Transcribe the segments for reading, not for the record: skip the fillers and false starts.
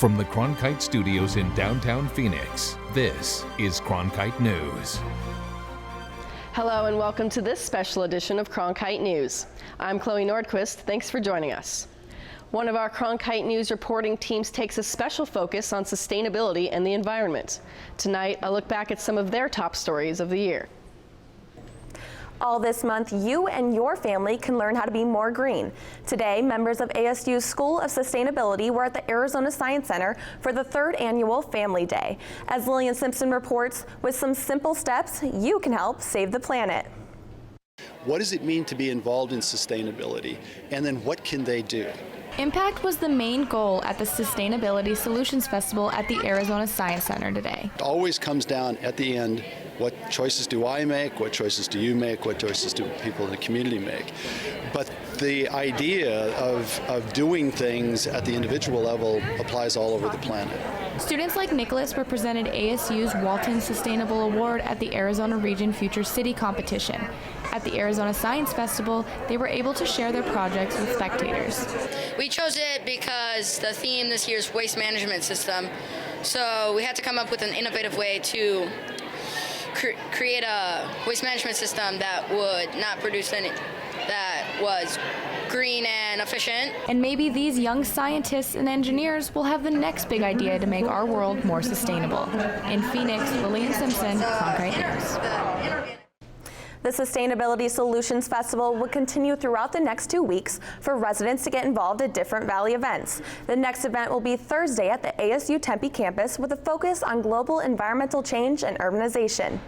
From the Cronkite studios in downtown Phoenix, this is Cronkite News. Hello and welcome to this special edition of Cronkite News. I'm Chloe Nordquist. Thanks for joining us. One of our Cronkite News reporting teams takes a special focus on sustainability and the environment. Tonight, I'll look back at some of their top stories of the year. All this month, you and your family can learn how to be more green. Today, members of ASU's School of Sustainability were at the Arizona Science Center for the 3rd annual Family Day. As Lillian Simpson reports, with some simple steps, you can help save the planet. What does it mean to be involved in sustainability? And then what can they do? Impact was the main goal at the Sustainability Solutions Festival at the Arizona Science Center today. It always comes down at the end, what choices do I make? What choices do you make? What choices do people in the community make? But the idea of doing things at the individual level applies all over the planet. Students like Nicholas were presented ASU's Walton Sustainable Award at the Arizona Region Future City competition. At the Arizona Science Festival, they were able to share their projects with spectators. We chose it because the theme this year is waste management system. So we had to come up with an innovative way to create a waste management system that would not produce any, that was green and efficient. And maybe these young scientists and engineers will have the next big idea to make our world more sustainable. In Phoenix, Lillian Simpson, Cronkite News. The Sustainability Solutions Festival will continue throughout the next 2 weeks for residents to get involved at different Valley events. The next event will be Thursday at the ASU Tempe campus with a focus on global environmental change and urbanization.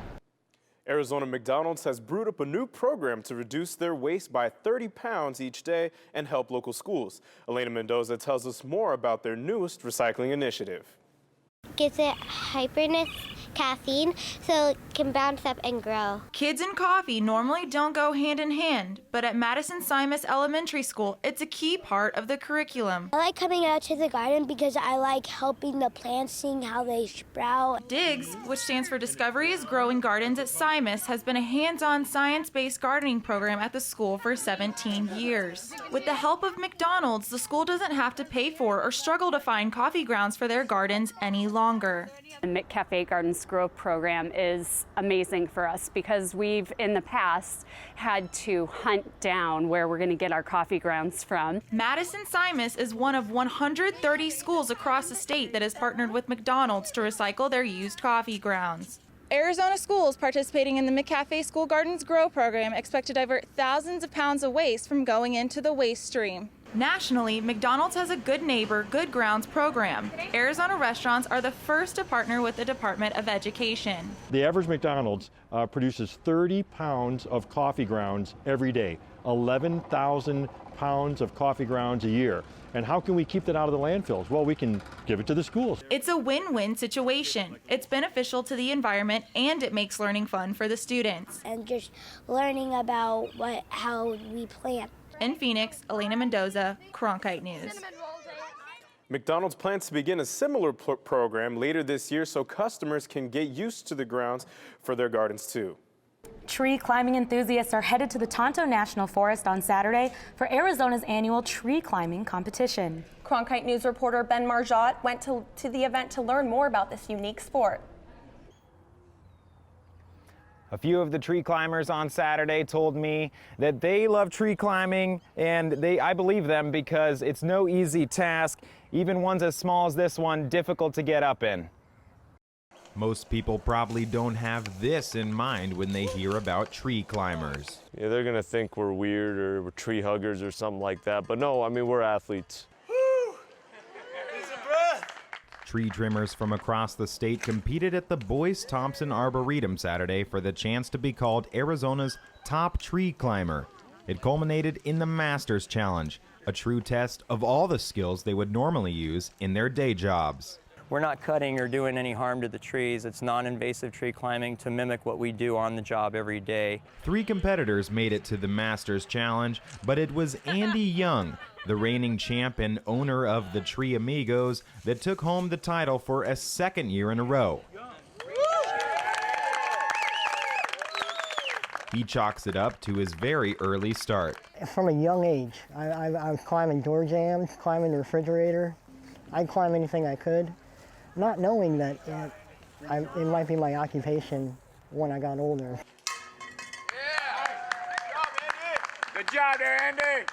Arizona McDonald's has brewed up a new program to reduce their waste by 30 pounds each day and help local schools. Elena Mendoza tells us more about their newest recycling initiative. Gives it hyperness caffeine so it can bounce up and grow. Kids and coffee normally don't go hand in hand, but at Madison Simus Elementary School, it's a key part of the curriculum. I like coming out to the garden because I like helping the plants, seeing how they sprout. DIGS, which stands for Discoveries Growing Gardens at Simus, has been a hands-on science-based gardening program at the school for 17 years. With the help of McDonald's, the school doesn't have to pay for or struggle to find coffee grounds for their gardens any longer. The McCafe Gardens Grow program is amazing for us because we've in the past had to hunt down where we're going to get our coffee grounds from. Madison Simus is one of 130 schools across the state that has partnered with McDonald's to recycle their used coffee grounds. Arizona schools participating in the McCafe School Gardens Grow program expect to divert thousands of pounds of waste from going into the waste stream. Nationally, McDonald's has a Good Neighbor, Good Grounds program. Arizona restaurants are the first to partner with the Department of Education. The average McDonald's produces 30 pounds of coffee grounds every day, 11,000 pounds of coffee grounds a year. And how can we keep that out of the landfills? Well, we can give it to the schools. It's a win-win situation. It's beneficial to the environment and it makes learning fun for the students. And just learning about how we plant. In Phoenix, Elena Mendoza, Cronkite News. McDonald's plans to begin a similar program later this year so customers can get used to the grounds for their gardens too. Tree climbing enthusiasts are headed to the Tonto National Forest on Saturday for Arizona's annual tree climbing competition. Cronkite News reporter Ben Marjot went to the event to learn more about this unique sport. A few of the tree climbers on Saturday told me that they love tree climbing, and I believe them because it's no easy task, even ones as small as this one, difficult to get up in. Most people probably don't have this in mind when they hear about tree climbers. Yeah, they're gonna think we're weird or we're tree huggers or something like that, but no, I mean, we're athletes. Tree trimmers from across the state competed at the Boyce Thompson Arboretum Saturday for the chance to be called Arizona's top tree climber. It culminated in the Masters Challenge, a true test of all the skills they would normally use in their day jobs. We're not cutting or doing any harm to the trees. It's non-invasive tree climbing to mimic what we do on the job every day. 3 competitors made it to the Masters Challenge, but it was Andy Young, the reigning champ and owner of the Tree Amigos, that took home the title for a second year in a row. He chalks it up to his very early start. From a young age, I was climbing door jambs, climbing the refrigerator, I'd climb anything I could, not knowing that it might be my occupation when I got older. Good job there, Andy.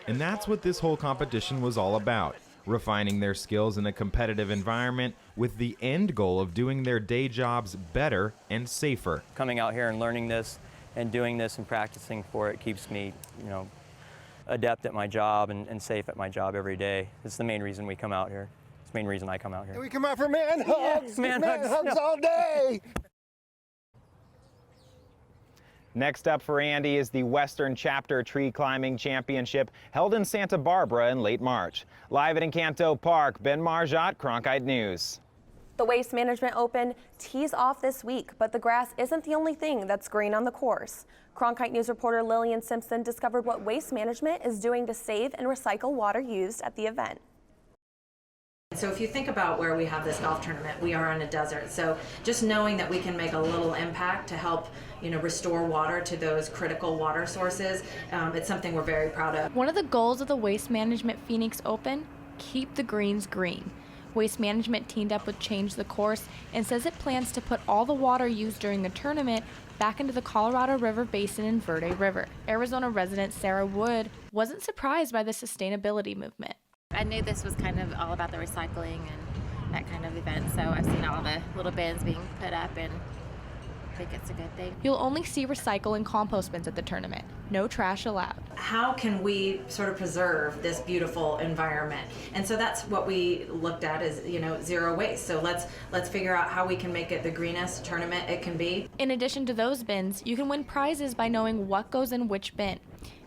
And that's what this whole competition was all about, refining their skills in a competitive environment with the end goal of doing their day jobs better and safer. Coming out here and learning this and doing this and practicing for it keeps me, adept at my job and safe at my job every day. It's the main reason we come out here. It's the main reason I come out here. We come out for man hugs! Yes, man hugs all day! Next up for Andy is the Western Chapter Tree Climbing Championship held in Santa Barbara in late March. Live at Encanto Park, Ben Marjot, Cronkite News. The Waste Management Open tees off this week, but the grass isn't the only thing that's green on the course. Cronkite News reporter Lillian Simpson discovered what Waste Management is doing to save and recycle water used at the event. So if you think about where we have this golf tournament, we are in a desert. So just knowing that we can make a little impact to help, restore water to those critical water sources, it's something we're very proud of. One of the goals of the Waste Management Phoenix Open, keep the greens green. Waste Management teamed up with Change the Course and says it plans to put all the water used during the tournament back into the Colorado River Basin and Verde River. Arizona resident Sarah Wood wasn't surprised by the sustainability movement. I knew this was kind of all about the recycling and that kind of event, so I've seen all the little bins being put up and I think it's a good thing. You'll only see recycle and compost bins at the tournament. No trash allowed. How can we sort of preserve this beautiful environment? And so that's what we looked at is, zero waste. So let's figure out how we can make it the greenest tournament it can be. In addition to those bins, you can win prizes by knowing what goes in which bin.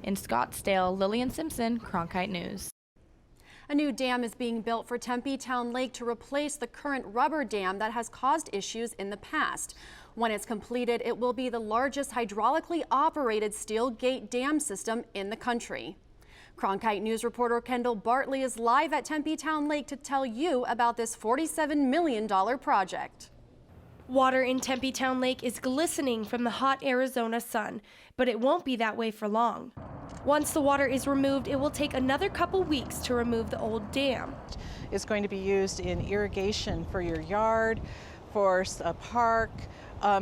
In Scottsdale, Lillian Simpson, Cronkite News. A new dam is being built for Tempe Town Lake to replace the current rubber dam that has caused issues in the past. When it's completed, it will be the largest hydraulically operated steel gate dam system in the country. Cronkite News reporter Kendall Bartley is live at Tempe Town Lake to tell you about this $47 million project. Water in Tempe Town Lake is glistening from the hot Arizona sun, but it won't be that way for long. Once the water is removed, it will take another couple weeks to remove the old dam. It's going to be used in irrigation for your yard, for a park.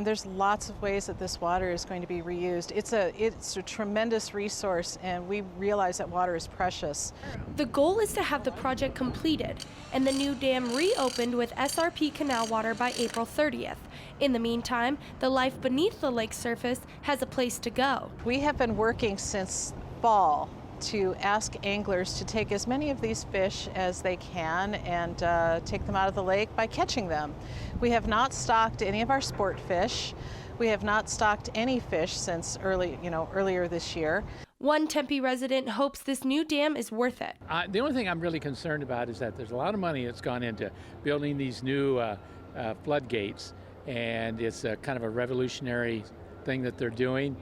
There's lots of ways that this water is going to be reused. It's a tremendous resource, and we realize that water is precious. The goal is to have the project completed and the new dam reopened with SRP canal water by April 30th. In the meantime, the life beneath the lake surface has a place to go. We have been working since fall to ask anglers to take as many of these fish as they can and take them out of the lake by catching them. We have not stocked any of our sport fish. We have not stocked any fish since earlier this year. One Tempe resident hopes this new dam is worth it. The only thing I'm really concerned about is that there's a lot of money that's gone into building these new floodgates, and it's a kind of a revolutionary thing that they're doing.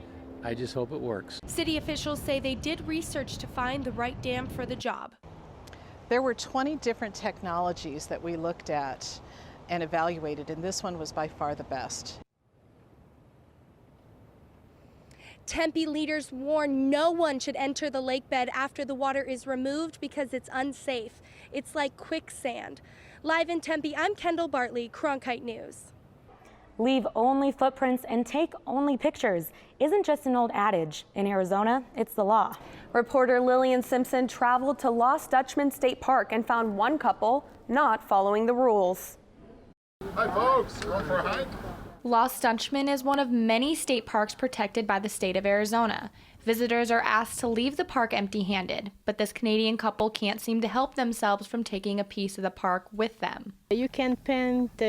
I just hope it works. City officials say they did research to find the right dam for the job. There were 20 different technologies that we looked at and evaluated, and this one was by far the best. Tempe leaders warn no one should enter the lake bed after the water is removed because it's unsafe. It's like quicksand. Live in Tempe, I'm Kendall Bartley, Cronkite News. Leave only footprints and take only pictures isn't just an old adage. In Arizona, it's the law. Reporter Lillian Simpson traveled to Lost Dutchman State Park and found one couple not following the rules. Hi folks, going for a hike? Lost Dutchman is one of many state parks protected by the state of Arizona. Visitors are asked to leave the park empty-handed, but this Canadian couple can't seem to help themselves from taking a piece of the park with them. You can paint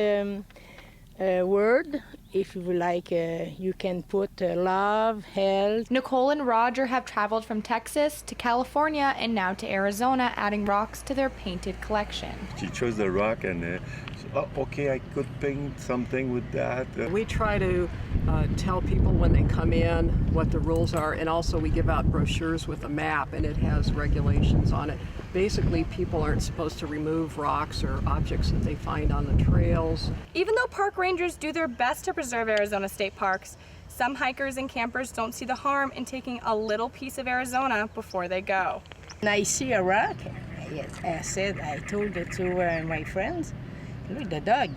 a word, if you like. You can put love, health. Nicole and Roger have traveled from Texas to California and now to Arizona, adding rocks to their painted collection. She chose the rock and okay, I could paint something with that. We try to tell people when they come in what the rules are, and also we give out brochures with a map, and it has regulations on it. Basically, people aren't supposed to remove rocks or objects that they find on the trails. Even though park rangers do their best to preserve Arizona state parks, some hikers and campers don't see the harm in taking a little piece of Arizona before they go. When I see a rock, Yes, I told it to my friends, look, the dog.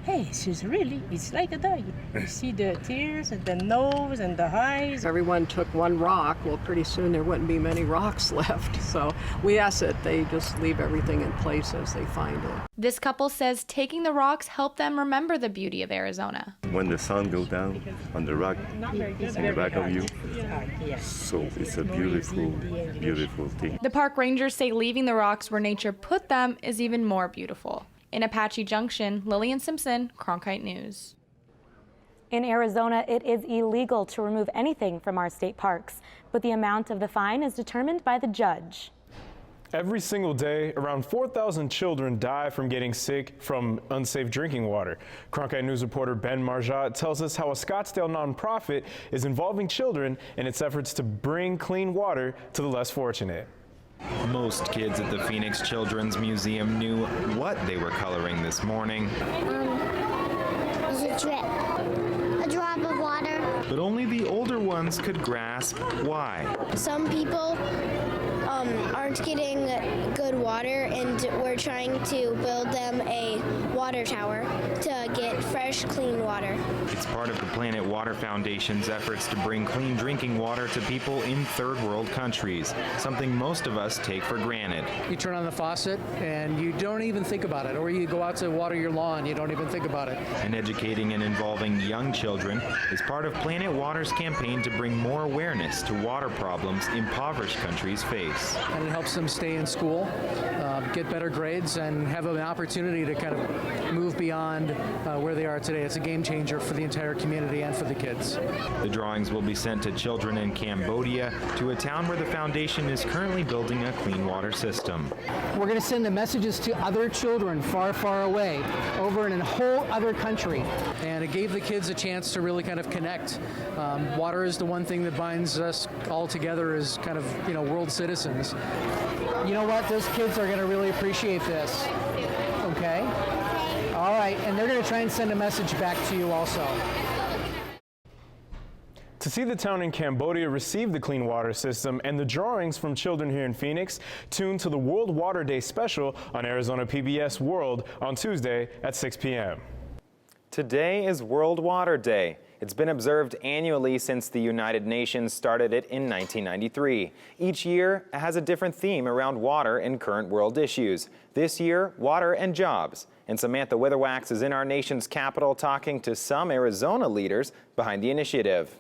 Hey, it's like a dog. You see the tears and the nose and the eyes. Everyone took one rock. Well, pretty soon there wouldn't be many rocks left. So we ask that they just leave everything in place as they find it. This couple says taking the rocks helped them remember the beauty of Arizona. When the sun goes down on the rock, in the back of you, so it's a beautiful, beautiful thing. The park rangers say leaving the rocks where nature put them is even more beautiful. In Apache Junction, Lillian Simpson, Cronkite News. In Arizona, it is illegal to remove anything from our state parks, but the amount of the fine is determined by the judge. Every single day, around 4,000 children die from getting sick from unsafe drinking water. Cronkite News reporter Ben Marjat tells us how a Scottsdale nonprofit is involving children in its efforts to bring clean water to the less fortunate. Most kids at the Phoenix Children's Museum knew what they were coloring this morning. It's a drip, a drop of water. But only the older ones could grasp why. Some people aren't getting good water, and we're trying to build them a water tower to get fresh, clean water. It's part of the Planet Water Foundation's efforts to bring clean drinking water to people in third world countries, something most of us take for granted. You turn on the faucet and you don't even think about it, or you go out to water your lawn, you don't even think about it. And educating and involving young children is part of Planet Water's campaign to bring more awareness to water problems impoverished countries face. And it helps them stay in school, get better grades, and have an opportunity to kind of move beyond where they are today. It's a game changer for the entire community and for the kids. The drawings will be sent to children in Cambodia, to a town where the foundation is currently building a clean water system. We're going to send the messages to other children far, far away, over in a whole other country. And it gave the kids a chance to really kind of connect. Water is the one thing that binds us all together as kind of, world citizens. You know what? Those kids are going to really appreciate this. Okay? All right. And they're going to try and send a message back to you also. To see the town in Cambodia receive the clean water system and the drawings from children here in Phoenix, tune to the World Water Day special on Arizona PBS World on Tuesday at 6 p.m. Today is World Water Day. It's been observed annually since the United Nations started it in 1993. Each year it has a different theme around water and current world issues. This year, water and jobs. And Samantha Witherwax is in our nation's capital talking to some Arizona leaders behind the initiative.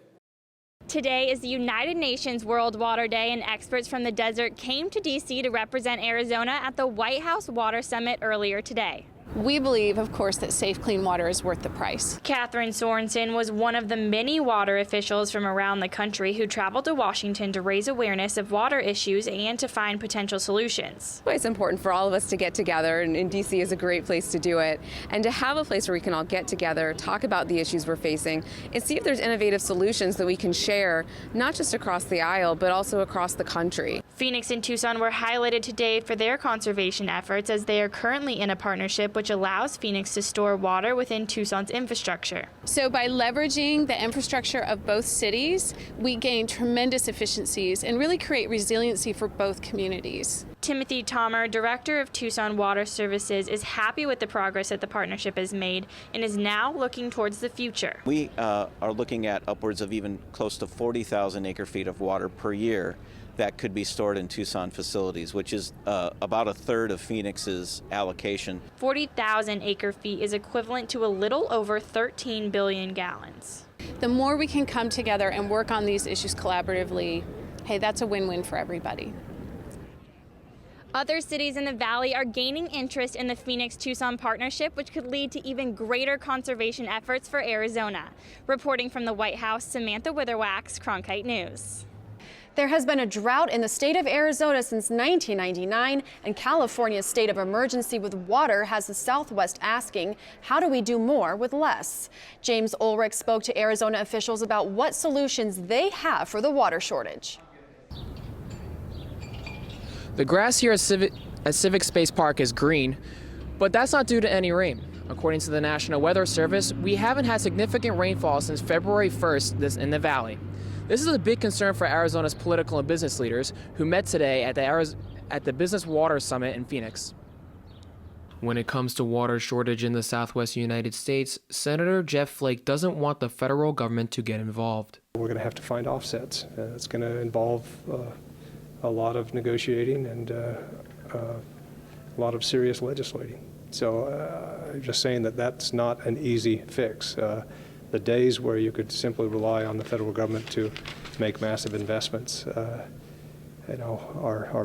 Today is the United Nations World Water Day, and experts from the desert came to D.C. to represent Arizona at the White House Water Summit earlier today. We believe, of course, that safe, clean water is worth the price. Catherine Sorensen was one of the many water officials from around the country who traveled to Washington to raise awareness of water issues and to find potential solutions. It's important for all of us to get together, and D.C. is a great place to do it, and to have a place where we can all get together, talk about the issues we're facing, and see if there's innovative solutions that we can share, not just across the aisle, but also across the country. Phoenix and Tucson were highlighted today for their conservation efforts, as they are currently in a partnership which allows Phoenix to store water within Tucson's infrastructure. So by leveraging the infrastructure of both cities, we gain tremendous efficiencies and really create resiliency for both communities. Timothy Tomer, director of Tucson Water Services, is happy with the progress that the partnership has made and is now looking towards the future. We are looking at upwards of even close to 40,000 acre-feet of water per year that could be stored in Tucson facilities, which is about a third of Phoenix's allocation. 40,000 acre-feet is equivalent to a little over 13 billion gallons. The more we can come together and work on these issues collaboratively, hey, that's a win-win for everybody. Other cities in the valley are gaining interest in the Phoenix-Tucson partnership, which could lead to even greater conservation efforts for Arizona. Reporting from the White House, Samantha Witherwax, Cronkite News. There has been a drought in the state of Arizona since 1999, and California's state of emergency with water has the Southwest asking, how do we do more with less? James Ulrich spoke to Arizona officials about what solutions they have for the water shortage. The grass here at Civic Space Park is green, but that's not due to any rain. According to the National Weather Service, we haven't had significant rainfall since February 1st in the valley. This is a big concern for Arizona's political and business leaders who met today at the at the Business Water Summit in Phoenix. When it comes to water shortage in the Southwest United States, Senator Jeff Flake doesn't want the federal government to get involved. We're going to have to find offsets. It's going to involve a lot of negotiating and a lot of serious legislating. So I'm just saying that that's not an easy fix. The days where you could simply rely on the federal government to make massive investments, are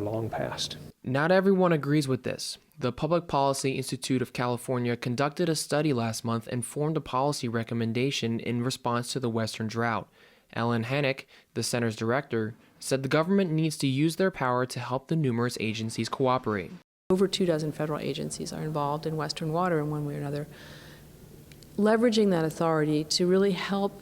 long past. Not everyone agrees with this. The Public Policy Institute of California conducted a study last month and formed a policy recommendation in response to the Western drought. Ellen Hennick, the center's director, said the government needs to use their power to help the numerous agencies cooperate. Over 24 federal agencies are involved in Western water in one way or another. Leveraging that authority to really help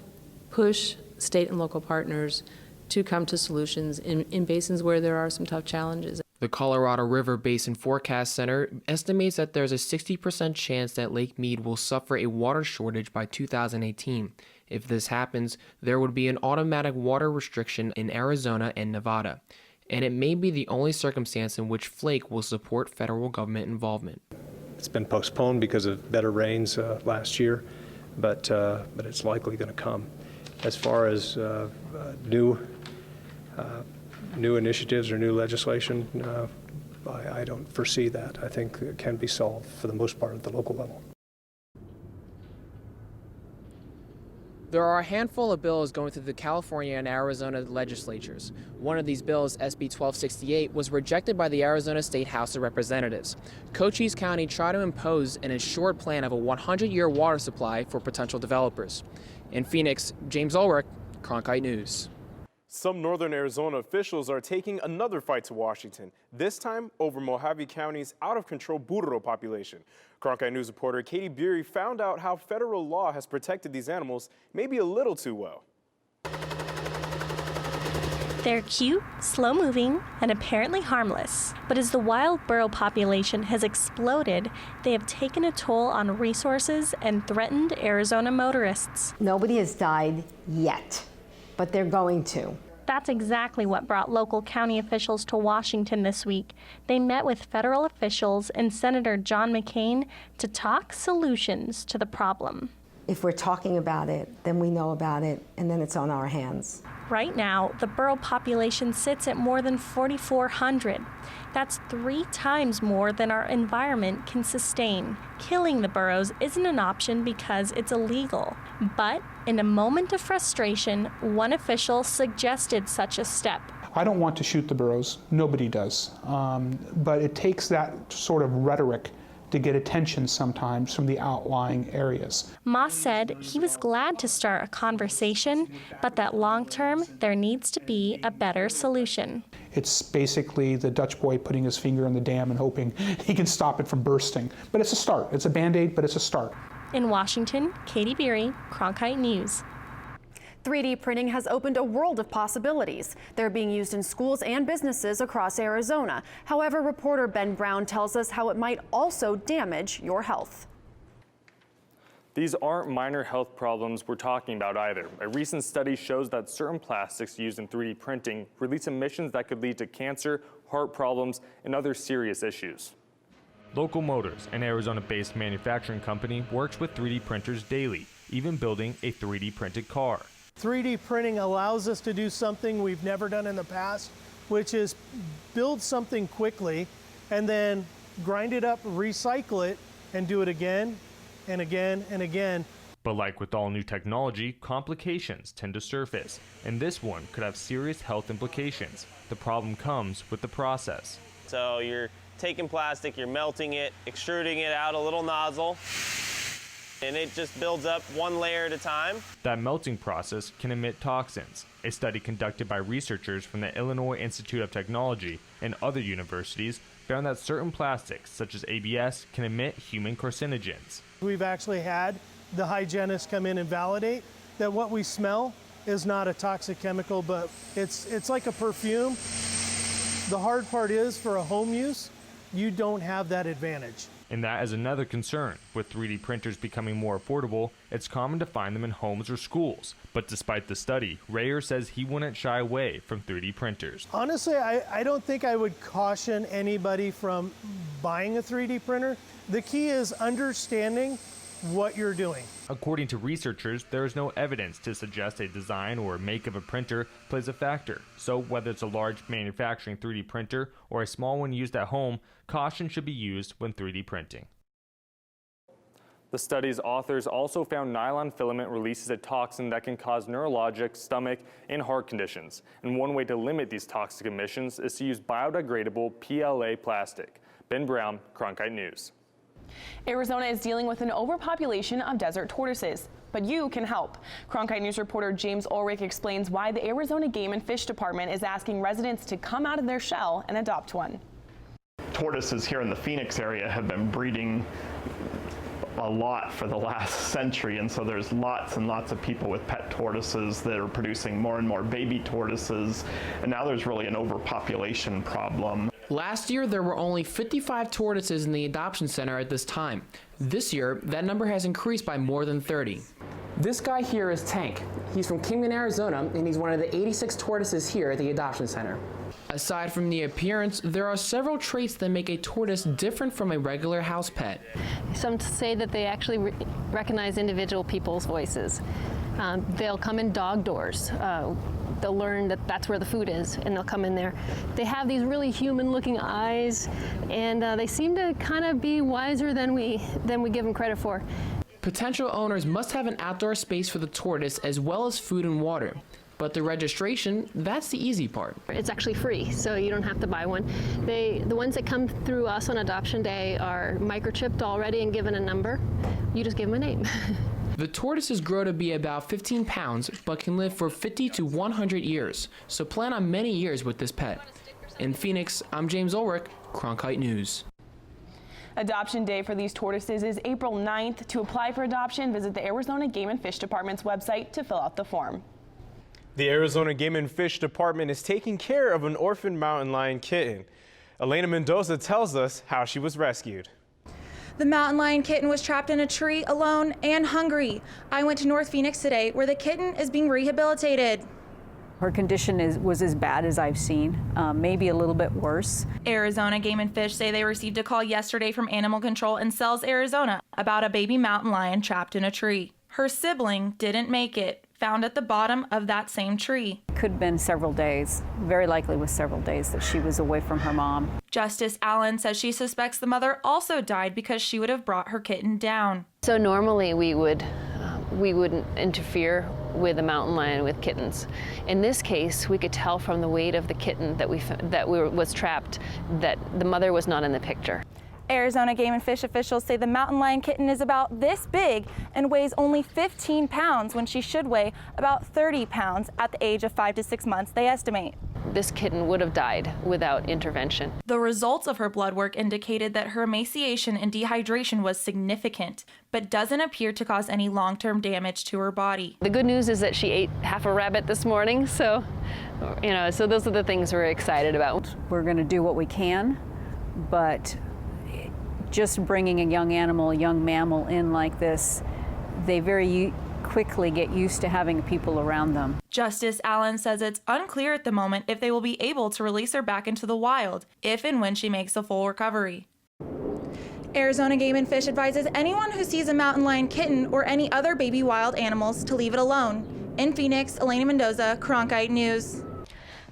push state and local partners to come to solutions in basins where there are some tough challenges. The Colorado River Basin Forecast Center estimates that there's a 60% chance that Lake Mead will suffer a water shortage by 2018. If this happens, there would be an automatic water restriction in Arizona and Nevada. And it may be the only circumstance in which Flake will support federal government involvement. It's been postponed because of better rains last year, but it's likely going to come. As far as new initiatives or new legislation, I don't foresee that. I think it can be solved for the most part at the local level. There are a handful of bills going through the California and Arizona legislatures. One of these bills, SB 1268, was rejected by the Arizona State House of Representatives. Cochise County tried to impose an assured plan of a 100-year water supply for potential developers. In Phoenix, James Ulrich, Cronkite News. Some northern Arizona officials are taking another fight to Washington, this time over Mojave County's out-of-control burro population. Cronkite News reporter Katie Beery found out how federal law has protected these animals maybe a little too well. They're cute, slow-moving, and apparently harmless. But as the wild burro population has exploded, they have taken a toll on resources and threatened Arizona motorists. Nobody has died yet, but they're going to. That's exactly what brought local county officials to Washington this week. They met with federal officials and Senator John McCain to talk solutions to the problem. If we're talking about it, then we know about it, and then it's on our hands. Right now, the burro population sits at more than 4,400. That's 3 times more than our environment can sustain. Killing the burros isn't an option because it's illegal. But in a moment of frustration, one official suggested such a step. I don't want to shoot the burros. Nobody does. But it takes that sort of rhetoric to get attention sometimes from the outlying areas. Moss said he was glad to start a conversation, but that long-term, there needs to be a better solution. It's basically the Dutch boy putting his finger in the dam and hoping he can stop it from bursting. But it's a start. It's a Band-Aid, but it's a start. In Washington, Katie Beery, Cronkite News. 3D printing has opened a world of possibilities. They're being used in schools and businesses across Arizona. However, reporter Ben Brown tells us how it might also damage your health. These aren't minor health problems we're talking about either. A recent study shows that certain plastics used in 3D printing release emissions that could lead to cancer, heart problems, and other serious issues. Local Motors, an Arizona-based manufacturing company, works with 3D printers daily, even building a 3D printed car. 3D printing allows us to do something we've never done in the past, which is build something quickly and then grind it up, recycle it, and do it again and again and again. But like with all new technology, complications tend to surface, and this one could have serious health implications. The problem comes with the process. So you're taking plastic, you're melting it, extruding it out a little nozzle, and it just builds up one layer at a time. That melting process can emit toxins. A study conducted by researchers from the Illinois Institute of Technology and other universities found that certain plastics, such as ABS, can emit human carcinogens. We've actually had the hygienists come in and validate that what we smell is not a toxic chemical, but it's like a perfume. The hard part is for a home use, you don't have that advantage. And that is another concern. With 3D printers becoming more affordable, it's common to find them in homes or schools. But despite the study, Rayer says he wouldn't shy away from 3D printers. Honestly, I don't think I would caution anybody from buying a 3D printer. The key is understanding what you're doing. According to researchers, there is no evidence to suggest a design or make of a printer plays a factor. So whether it's a large manufacturing 3D printer or a small one used at home, caution should be used when 3D printing. The study's authors also found nylon filament releases a toxin that can cause neurologic, stomach, and heart conditions. And one way to limit these toxic emissions is to use biodegradable PLA plastic. Ben Brown, Cronkite News. Arizona is dealing with an overpopulation of desert tortoises, but you can help. Cronkite News reporter James Ulrich explains why the Arizona Game and Fish Department is asking residents to come out of their shell and adopt one. Tortoises here in the Phoenix area have been breeding a lot for the last century, and so there's lots and lots of people with pet tortoises that are producing more and more baby tortoises, and now there's really an overpopulation problem. Last year, there were only 55 tortoises in the adoption center at this time. This year, that number has increased by more than 30. This guy here is Tank. He's from Kingman, Arizona, and he's one of the 86 tortoises here at the adoption center. Aside from the appearance, there are several traits that make a tortoise different from a regular house pet. Some say that they actually recognize individual people's voices. They'll come in dog doors. They'll learn that that's where the food is, and they'll come in there. They have these really human-looking eyes, and they seem to kind of be wiser than we give them credit for. Potential owners must have an outdoor space for the tortoise as well as food and water. But the registration, that's the easy part. It's actually free, so you don't have to buy one. The ones that come through us on adoption day are microchipped already and given a number. You just give them a name. The tortoises grow to be about 15 pounds, but can live for 50 to 100 years. So plan on many years with this pet. In Phoenix, I'm James Ulrich, Cronkite News. Adoption day for these tortoises is April 9th. To apply for adoption, visit the Arizona Game and Fish Department's website to fill out the form. The Arizona Game and Fish Department is taking care of an orphan mountain lion kitten. Elena Mendoza tells us how she was rescued. The mountain lion kitten was trapped in a tree alone and hungry. I went to North Phoenix today, where the kitten is being rehabilitated. Her condition was as bad as I've seen, maybe a little bit worse. Arizona Game and Fish say they received a call yesterday from Animal Control in Sells, Arizona, about a baby mountain lion trapped in a tree. Her sibling didn't make it, found at the bottom of that same tree. Could have been several days, very likely was several days that she was away from her mom. Justice Allen says she suspects the mother also died because she would have brought her kitten down. So normally we wouldn't interfere with a mountain lion with kittens. In this case, we could tell from the weight of the kitten that was trapped that the mother was not in the picture. Arizona Game and Fish officials say the mountain lion kitten is about this big and weighs only 15 pounds when she should weigh about 30 pounds at the age of 5 to 6 months, they estimate. This kitten would have died without intervention. The results of her blood work indicated that her emaciation and dehydration was significant, but doesn't appear to cause any long-term damage to her body. The good news is that she ate half a rabbit this morning, so those are the things we're excited about. We're going to do what we can, but just bringing a young animal, a young mammal in like this, they very quickly get used to having people around them. Justice Allen says it's unclear at the moment if they will be able to release her back into the wild, if and when she makes a full recovery. Arizona Game and Fish advises anyone who sees a mountain lion kitten or any other baby wild animals to leave it alone. In Phoenix, Elena Mendoza, Cronkite News.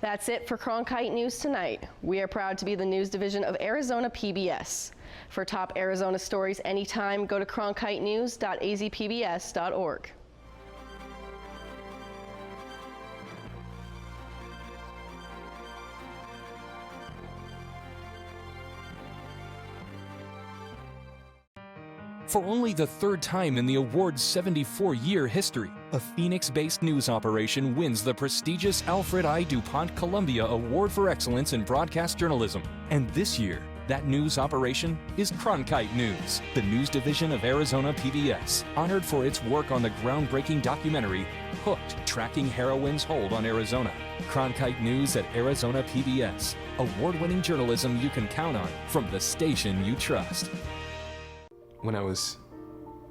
That's it for Cronkite News tonight. We are proud to be the news division of Arizona PBS. For top Arizona stories anytime, go to cronkitenews.azpbs.org. For only the third time in the award's 74-year history, a Phoenix-based news operation wins the prestigious Alfred I. DuPont Columbia Award for Excellence in Broadcast Journalism. And this year, That news operation is Cronkite News, the news division of Arizona PBS, honored for its work on the groundbreaking documentary, Hooked, Tracking Heroin's Hold on Arizona. Cronkite News at Arizona PBS, award-winning journalism you can count on from the station you trust. When I was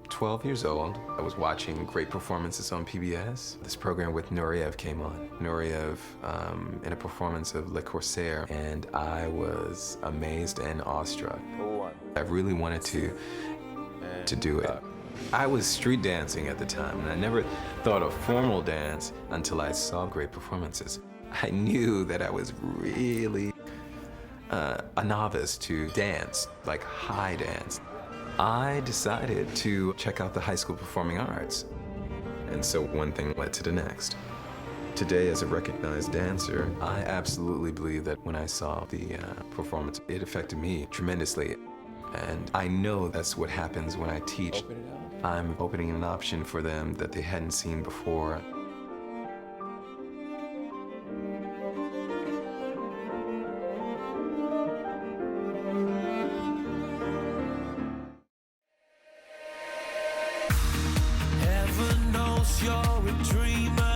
12 years old, I was watching great performances on PBS. This program with Nureyev came on. Nureyev in a performance of Le Corsaire, and I was amazed and awestruck. I really wanted to do it. I was street dancing at the time, and I never thought of formal dance until I saw great performances. I knew that I was really a novice to dance, like high dance. I decided to check out the high school performing arts. And so one thing led to the next. Today, as a recognized dancer, I absolutely believe that when I saw the performance, it affected me tremendously. And I know that's what happens when I teach. I'm opening an option for them that they hadn't seen before. Heaven knows you're a dreamer.